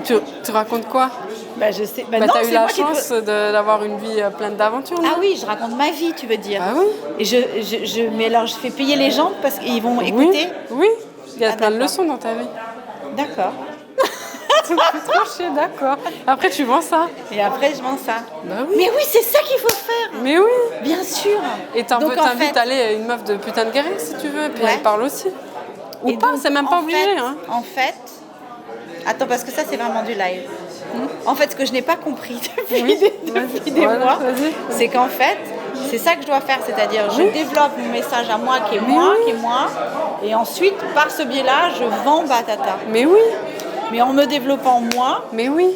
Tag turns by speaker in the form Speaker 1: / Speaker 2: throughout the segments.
Speaker 1: Tu racontes quoi?
Speaker 2: Je sais. Non,
Speaker 1: t'as eu
Speaker 2: c'est
Speaker 1: la
Speaker 2: moi qui
Speaker 1: chance d'avoir une vie pleine d'aventures.
Speaker 2: Ah oui, je raconte ma vie, tu veux dire.
Speaker 1: Ah oui.
Speaker 2: Et mais alors je fais payer les gens parce qu'ils vont écouter.
Speaker 1: Oui. Il y a plein de
Speaker 2: d'accord.
Speaker 1: leçons dans ta vie.
Speaker 2: D'accord.
Speaker 1: Tu me fais trop chier, d'accord. Après, tu vends ça.
Speaker 2: Et après, je vends ça.
Speaker 1: Bah oui.
Speaker 2: Mais oui, c'est ça qu'il faut faire.
Speaker 1: Mais oui.
Speaker 2: Bien sûr.
Speaker 1: Et
Speaker 2: Donc,
Speaker 1: t'invites à aller une meuf de putain de guerrier si tu veux, et puis elle parle aussi. Ou
Speaker 2: et
Speaker 1: pas,
Speaker 2: donc,
Speaker 1: c'est même pas obligé.
Speaker 2: En fait, attends, parce que ça, c'est vraiment du live. En fait, ce que je n'ai pas compris depuis des mois, c'est qu'en fait, c'est ça que je dois faire, c'est-à-dire je développe mon message à moi qui est moi, et ensuite, par ce biais-là, je vends Batata.
Speaker 1: Mais oui.
Speaker 2: Mais en me développant moi.
Speaker 1: Mais oui.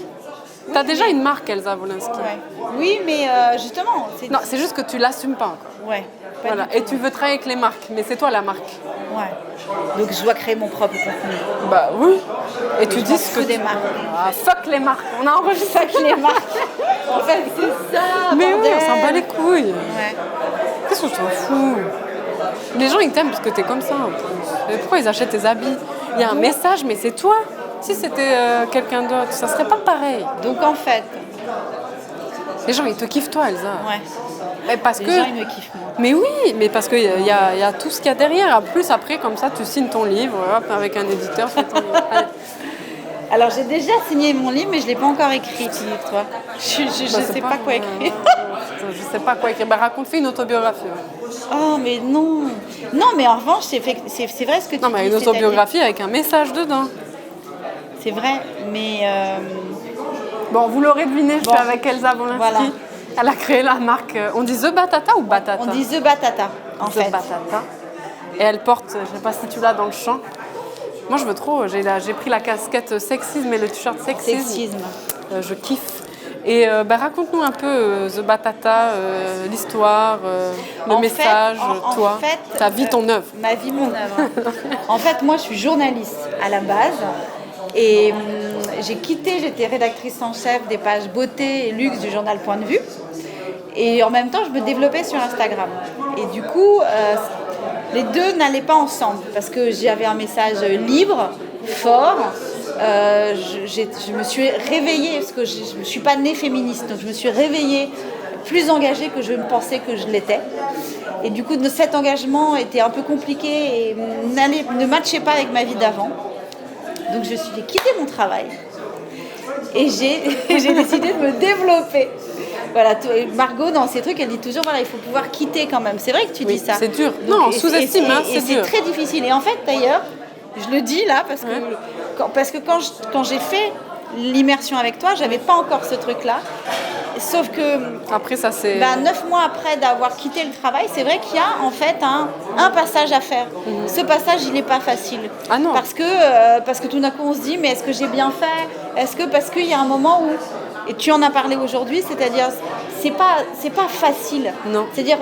Speaker 1: T'as déjà une marque, Elsa Wolinski.
Speaker 2: Ouais. Oui, mais justement.
Speaker 1: Non, c'est juste que tu l'assumes pas encore.
Speaker 2: Ouais.
Speaker 1: Voilà. Et tu veux travailler avec les marques, mais c'est toi la marque.
Speaker 2: Ouais. Donc je dois créer mon propre contenu.
Speaker 1: Bah oui. Et tu dis
Speaker 2: ce que des marques.
Speaker 1: Ah, fuck les marques. On a enregistré
Speaker 2: fuck les marques. En fait, c'est ça.
Speaker 1: Mais
Speaker 2: bordel.
Speaker 1: oui, on s'en bat les couilles.
Speaker 2: Ouais.
Speaker 1: Qu'est-ce que je t'en fous? Les gens ils t'aiment parce que t'es comme ça en plus. Et pourquoi ils achètent tes habits? Il y a un message, mais c'est toi. Si c'était quelqu'un d'autre, ça serait pas pareil.
Speaker 2: Donc en fait,
Speaker 1: les gens ils te kiffent toi, Elsa.
Speaker 2: Ouais.
Speaker 1: Mais parce
Speaker 2: les
Speaker 1: que...
Speaker 2: gens ils me kiffent moi.
Speaker 1: Mais oui, mais parce qu'il y a tout ce qu'il y a derrière. En plus après comme ça tu signes ton livre, hop, avec un éditeur.
Speaker 2: Alors j'ai déjà signé mon livre, mais je l'ai pas encore écrit, figure-toi. Je sais pas quoi écrire.
Speaker 1: Je sais pas quoi écrire. Raconte, fais une autobiographie. Ouais.
Speaker 2: Oh mais non. Non mais en revanche c'est vrai ce que tu dis.
Speaker 1: Non mais une autobiographie avec un message dedans.
Speaker 2: C'est vrai, mais...
Speaker 1: Bon, vous l'aurez deviné, je suis avec Elsa Wolinski. Voilà. Elle a créé la marque... On dit The Batata ou Batata?
Speaker 2: On dit The Batata, en fait.
Speaker 1: The Batata. Et elle porte, je sais pas si tu l'as dans le champ. Moi, je veux trop. J'ai pris la casquette sexisme et le t-shirt sexisme. Je kiffe. Et raconte-nous un peu The Batata, l'histoire, le message, toi, ta vie, ton œuvre.
Speaker 2: Ma vie, mon œuvre. En fait, moi, je suis journaliste à la base. Et j'étais rédactrice en chef des pages beauté et luxe du journal Point de Vue. Et en même temps, je me développais sur Instagram. Et du coup, les deux n'allaient pas ensemble parce que j'avais un message libre, fort. Je me suis réveillée, parce que je ne suis pas née féministe, donc je me suis réveillée plus engagée que je ne pensais que je l'étais. Et du coup, cet engagement était un peu compliqué et ne matchait pas avec ma vie d'avant. Donc je suis quitté mon travail et j'ai décidé de me développer. Voilà, Margot, dans ces trucs, elle dit toujours, voilà, il faut pouvoir quitter quand même. C'est vrai que tu dis ça.
Speaker 1: C'est dur. Donc, non, on sous-estime, c'est dur.
Speaker 2: C'est très difficile. Et en fait, d'ailleurs, je le dis là, parce que quand j'ai fait l'immersion avec toi, j'avais pas encore ce truc-là. Sauf que
Speaker 1: après ça c'est
Speaker 2: 9 mois après d'avoir quitté le travail, c'est vrai qu'il y a en fait un passage à faire. Ce passage, il n'est pas facile.
Speaker 1: Ah non.
Speaker 2: Parce que tout d'un coup on se dit mais est-ce que j'ai bien fait? Parce qu'il y a un moment où, et tu en as parlé aujourd'hui, c'est-à-dire c'est pas facile.
Speaker 1: Non.
Speaker 2: C'est-à-dire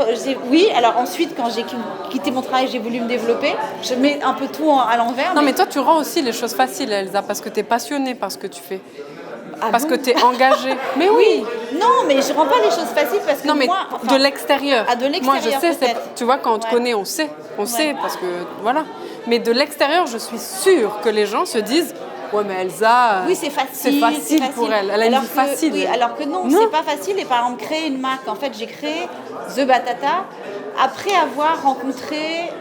Speaker 2: oui, alors ensuite quand j'ai quitté mon travail, j'ai voulu me développer, je mets un peu tout à l'envers.
Speaker 1: Non mais toi tu rends aussi les choses faciles, Elsa, parce que tu es passionnée par ce que tu fais.
Speaker 2: Ah
Speaker 1: parce
Speaker 2: bon?
Speaker 1: que tu es engagée. Mais oui.
Speaker 2: Non, mais je rends pas les choses faciles parce que
Speaker 1: non, mais
Speaker 2: moi...
Speaker 1: de l'extérieur.
Speaker 2: Ah, de l'extérieur,
Speaker 1: moi, je sais, tu vois, quand on te connaît, on sait. On sait parce que, voilà. Mais de l'extérieur, je suis sûre que les gens se disent « Ouais, mais Elsa,
Speaker 2: oui, c'est facile
Speaker 1: pour elle. Elle a une vie facile. »
Speaker 2: Oui, alors que non, c'est pas facile. Et par exemple, créer une marque, en fait, j'ai créé The Batata après avoir rencontré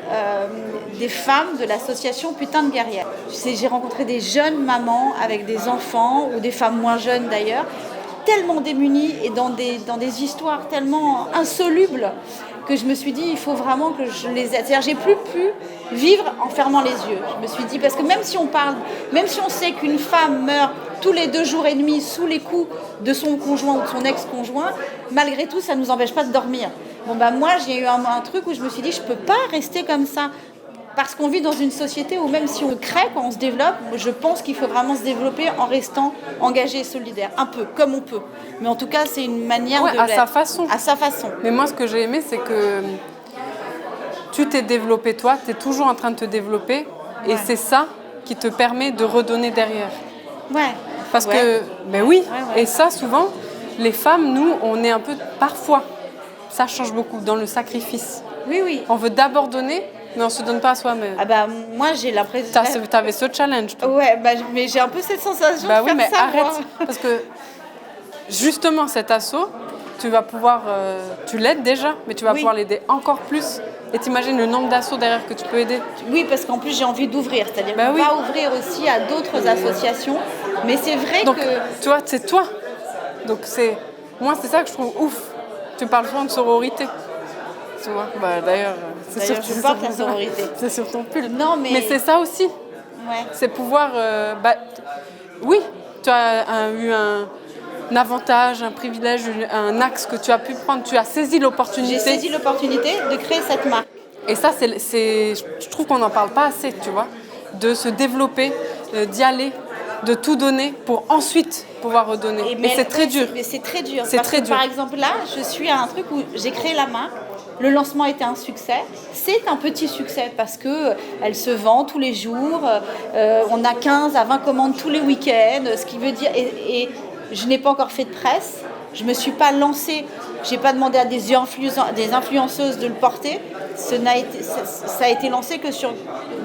Speaker 2: des femmes de l'association Putain de Guerrière. J'ai rencontré des jeunes mamans avec des enfants, ou des femmes moins jeunes d'ailleurs, tellement démunies et dans des histoires tellement insolubles que je me suis dit, il faut vraiment que je les aide. C'est-à-dire, j'ai plus pu vivre en fermant les yeux. Je me suis dit, parce que même si on sait qu'une femme meurt tous les 2 jours et demi sous les coups de son conjoint ou de son ex-conjoint, malgré tout, ça ne nous empêche pas de dormir. Bon, moi, j'ai eu un truc où je me suis dit, je ne peux pas rester comme ça. Parce qu'on vit dans une société où même si on crée, quand on se développe, je pense qu'il faut vraiment se développer en restant engagé et solidaire. Un peu, comme on peut. Mais en tout cas, c'est une manière de l'être.
Speaker 1: À sa façon.
Speaker 2: À sa façon.
Speaker 1: Mais moi, ce que j'ai aimé, c'est que tu t'es développé toi, tu es toujours en train de te développer. Et c'est ça qui te permet de redonner derrière.
Speaker 2: Ouais.
Speaker 1: Parce que, ben oui, et ça, souvent, les femmes, nous, on est un peu, parfois, ça change beaucoup, dans le sacrifice.
Speaker 2: Oui.
Speaker 1: On veut d'abord donner Non, on se donne pas à soi, mais
Speaker 2: Ah bah moi j'ai l'impression...
Speaker 1: t'avais ce challenge. Toi.
Speaker 2: Ouais, bah, mais j'ai un peu cette sensation
Speaker 1: Bah
Speaker 2: de
Speaker 1: oui,
Speaker 2: faire
Speaker 1: mais
Speaker 2: ça,
Speaker 1: arrête.
Speaker 2: moi.
Speaker 1: Parce que justement, cet assaut, tu vas pouvoir... tu l'aides déjà, mais tu vas pouvoir l'aider encore plus. Et t'imagines le nombre d'assauts derrière que tu peux aider.
Speaker 2: Oui, parce qu'en plus j'ai envie d'ouvrir, c'est-à-dire qu'on va ouvrir aussi à d'autres associations. Mais c'est vrai
Speaker 1: Donc,
Speaker 2: que...
Speaker 1: tu vois, c'est toi. Donc moi, c'est ça que je trouve ouf. Tu parles souvent de sororité. Tu vois, bah, d'ailleurs,
Speaker 2: je porte la sororité.
Speaker 1: C'est sur ton pull.
Speaker 2: Non, mais
Speaker 1: c'est ça aussi.
Speaker 2: Ouais.
Speaker 1: C'est pouvoir... oui, tu as eu un avantage, un privilège, un axe que tu as pu prendre. Tu as saisi l'opportunité.
Speaker 2: J'ai saisi l'opportunité de créer cette marque.
Speaker 1: Et ça, je trouve qu'on n'en parle pas assez, tu vois. De se développer, d'y aller, de tout donner pour ensuite pouvoir redonner. Et c'est très dur.
Speaker 2: Mais c'est très dur.
Speaker 1: C'est très dur.
Speaker 2: Par exemple, là, je suis à un truc où j'ai créé la marque. Le lancement était un succès. C'est un petit succès parce qu'elle se vend tous les jours. On a 15 à 20 commandes tous les week-ends. Ce qui veut dire... Et je n'ai pas encore fait de presse. Je ne me suis pas lancée. Je n'ai pas demandé à des influenceuses de le porter. Ça a été lancé que sur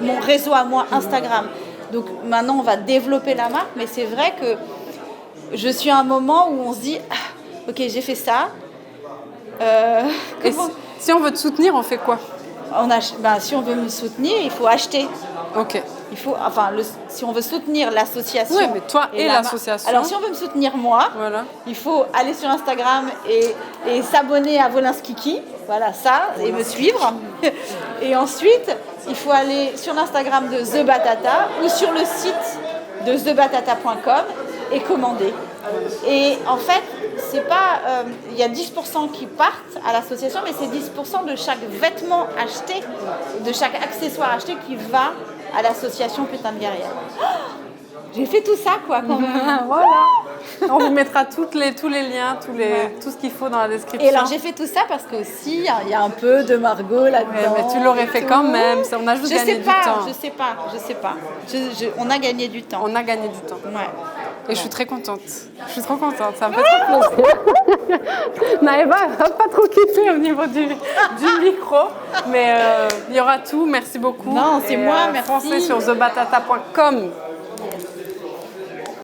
Speaker 2: mon réseau à moi, Instagram. Donc maintenant, on va développer la marque. Mais c'est vrai que je suis à un moment où on se dit « Ok, j'ai fait ça.
Speaker 1: Et si on veut te soutenir, on fait quoi ?
Speaker 2: Si on veut me soutenir, il faut acheter.
Speaker 1: Ok.
Speaker 2: Il faut, si on veut soutenir l'association...
Speaker 1: Oui, mais toi et l'association...
Speaker 2: Alors, si on veut me soutenir moi, il faut aller sur Instagram et s'abonner à Wolinskiki. Voilà, ça, et me suivre. Et ensuite, il faut aller sur l'Instagram de The Batata ou sur le site de thebatata.com et commander. Et en fait, c'est pas... Il y a 10% qui partent à l'association, mais c'est 10% de chaque vêtement acheté, de chaque accessoire acheté qui va à l'association Putain de Guerrière. J'ai fait tout ça, quoi, quand même.
Speaker 1: Voilà. On vous mettra tous les liens, tout ce qu'il faut dans la description.
Speaker 2: Et alors, j'ai fait tout ça parce qu'aussi, il y a un peu de Margot là-dedans.
Speaker 1: Mais tu l'aurais fait quand même. On a juste gagné du temps.
Speaker 2: Je sais pas. On a gagné du temps.
Speaker 1: On a gagné du temps.
Speaker 2: Ouais.
Speaker 1: Et je suis très contente. Je suis trop contente. Ça me fait trop plaisir. Naëva va pas trop kiffer au niveau du micro. Mais il y aura tout. Merci beaucoup.
Speaker 2: Non, c'est moi. Merci.
Speaker 1: Foncez sur thebatata.com.